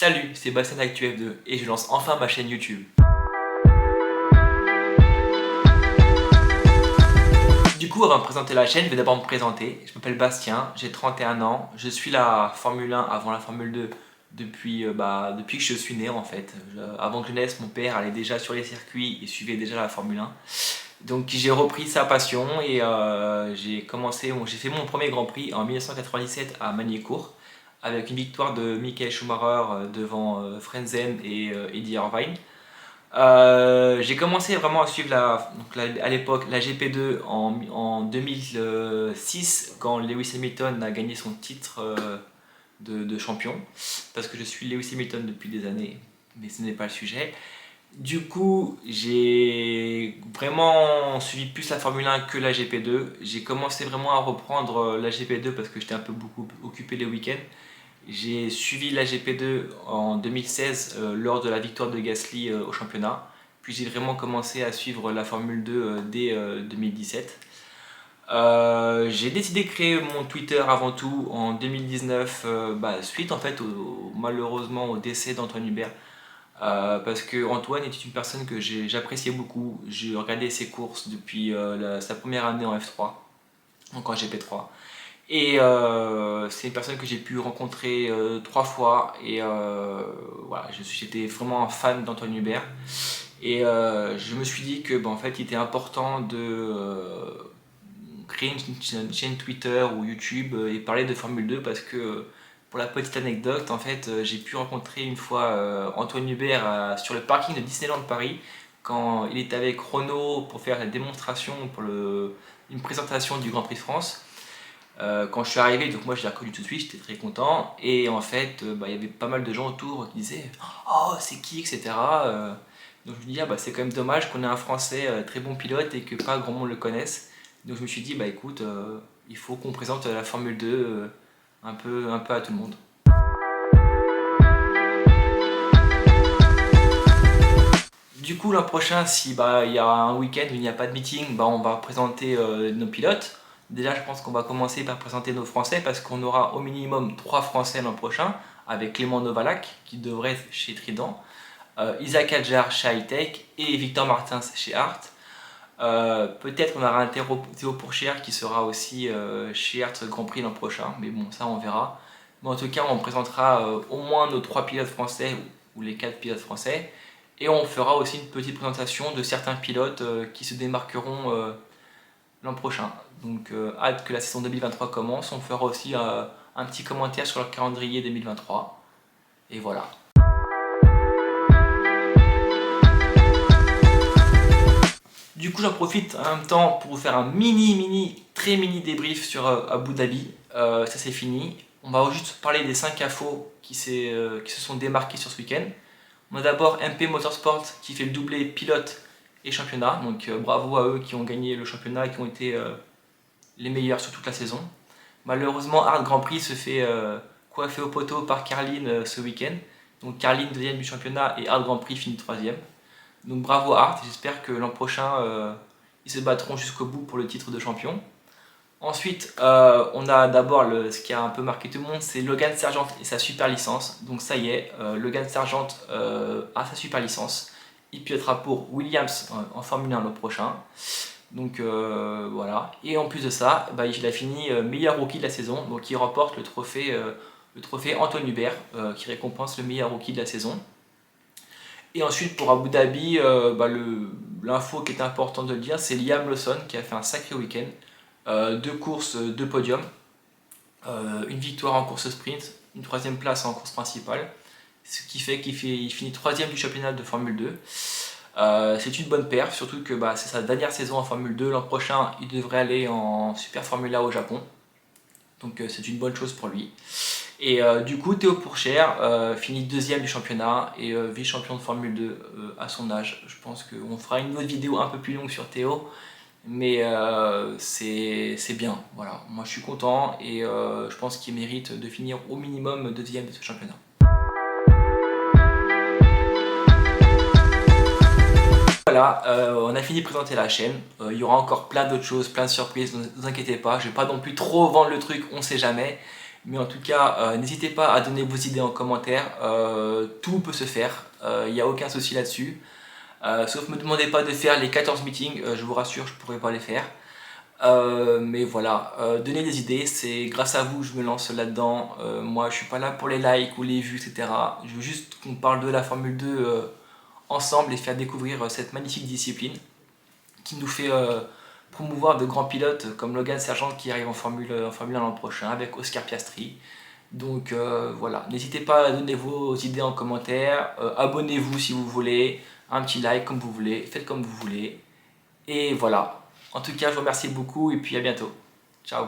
Salut, c'est Bastien d'ActuF2 et je lance enfin ma chaîne YouTube. Du coup, avant de présenter la chaîne, je vais d'abord me présenter. Je m'appelle Bastien, j'ai 31 ans, je suis la Formule 1 avant la Formule 2 depuis que je suis né en fait. Avant que je naisse, mon père allait déjà sur les circuits et suivait déjà la Formule 1. Donc j'ai repris sa passion et j'ai fait mon premier Grand Prix en 1997 à Magny-Cours avec une victoire de Michael Schumacher devant Frentzen et Eddie Irvine. J'ai commencé vraiment à suivre à l'époque la GP2 en 2006 quand Lewis Hamilton a gagné son titre de champion, parce que je suis Lewis Hamilton depuis des années, mais ce n'est pas le sujet. Du coup, j'ai vraiment suivi plus la Formule 1 que la GP2. J'ai commencé vraiment à reprendre la GP2 parce que j'étais un peu beaucoup occupé les week-ends. J'ai suivi la GP2 en 2016 lors de la victoire de Gasly au championnat. Puis j'ai vraiment commencé à suivre la Formule 2 dès 2017. J'ai décidé de créer mon Twitter avant tout en 2019, suite en fait malheureusement au décès d'Antoine Hubert. Parce que Antoine était une personne que j'appréciais beaucoup. J'ai regardé ses courses depuis sa première année en F3, donc en GP3. Et c'est une personne que j'ai pu rencontrer 3 fois. Et voilà, j'étais vraiment un fan d'Antoine Hubert. Et je me suis dit que en fait, il était important de créer une chaîne Twitter ou YouTube et parler de Formule 2 parce que pour la petite anecdote, en fait, j'ai pu rencontrer une fois Antoine Hubert sur le parking de Disneyland Paris quand il était avec Renault pour faire la démonstration pour une présentation du Grand Prix de France. Quand je suis arrivé, donc moi je l'ai reconnu tout de suite, j'étais très content. Et en fait, il y avait pas mal de gens autour qui disaient «Oh, c'est qui?» etc. Donc je me dis c'est quand même dommage qu'on ait un Français très bon pilote et que pas grand monde le connaisse. Donc je me suis dit écoute, il faut qu'on présente la Formule 2 un peu à tout le monde. Du coup l'an prochain, si il y a un week-end où il n'y a pas de meeting, on va présenter nos pilotes. Déjà je pense qu'on va commencer par présenter nos Français parce qu'on aura au minimum 3 Français l'an prochain avec Clément Novalak qui devrait être chez Trident, Isaac Adjar chez Hightech et Victor Martins chez Art. Peut-être on aura un Théo Pourchère qui sera aussi chez Art Grand Prix l'an prochain, mais bon ça on verra. Mais en tout cas on présentera au moins nos 3 pilotes français ou les 4 pilotes français. Et on fera aussi une petite présentation de certains pilotes qui se démarqueront l'an prochain. Donc hâte que la saison 2023 commence. On fera aussi un petit commentaire sur le calendrier 2023. Et voilà. Du coup j'en profite en même temps pour vous faire un très mini débrief sur Abu Dhabi. Ça c'est fini. On va juste parler des 5 infos qui se sont démarqués sur ce week-end. On a d'abord MP Motorsport qui fait le doublé pilote et championnat, donc bravo à eux qui ont gagné le championnat et qui ont été les meilleurs sur toute la saison. Malheureusement, Art Grand Prix se fait coiffer au poteau par Carlin ce week-end. Donc Carlin 2e du championnat et Art Grand Prix finit 3e. Donc bravo à Art, j'espère que l'an prochain ils se battront jusqu'au bout pour le titre de champion. Ensuite, on a d'abord ce qui a un peu marqué tout le monde, c'est Logan Sargent et sa super licence. Donc ça y est, Logan Sargent a sa super licence. Il pilotera pour Williams en Formule 1 l'an prochain. Donc voilà. Et en plus de ça, il a fini meilleur rookie de la saison. Donc il remporte le trophée Antoine Hubert qui récompense le meilleur rookie de la saison. Et ensuite pour Abu Dhabi, l'info qui est importante de le dire, c'est Liam Lawson qui a fait un sacré week-end. 2 courses, 2 podiums, une victoire en course sprint, une 3e place en course principale, ce qui fait qu'il finit 3e du championnat de Formule 2. C'est une bonne perf, surtout que c'est sa dernière saison en Formule 2. L'an prochain, il devrait aller en Super Formula au Japon. Donc c'est une bonne chose pour lui. Et du coup, Théo Pourchère finit 2e du championnat et vice-champion de Formule 2 à son âge. Je pense qu'on fera une autre vidéo un peu plus longue sur Théo. Mais c'est bien, voilà. Moi je suis content et je pense qu'il mérite de finir au minimum 2e de ce championnat. Voilà, on a fini de présenter la chaîne. Il y aura encore plein d'autres choses, plein de surprises, ne vous inquiétez pas. Je vais pas non plus trop vendre le truc, on sait jamais. Mais en tout cas, n'hésitez pas à donner vos idées en commentaire. Tout peut se faire, il n'y a aucun souci là-dessus. Sauf ne me demandez pas de faire les 14 meetings, je vous rassure, je ne pourrai pas les faire. Mais voilà, donnez des idées, c'est grâce à vous que je me lance là-dedans. Moi, je suis pas là pour les likes ou les vues, etc. Je veux juste qu'on parle de la Formule 2 ensemble et faire découvrir cette magnifique discipline qui nous fait promouvoir de grands pilotes comme Logan Sargent qui arrive en Formule 1 l'an prochain avec Oscar Piastri. Donc voilà, n'hésitez pas à donner vos idées en commentaire, abonnez-vous si vous voulez, un petit like comme vous voulez, faites comme vous voulez. Et voilà, en tout cas je vous remercie beaucoup et puis à bientôt. Ciao.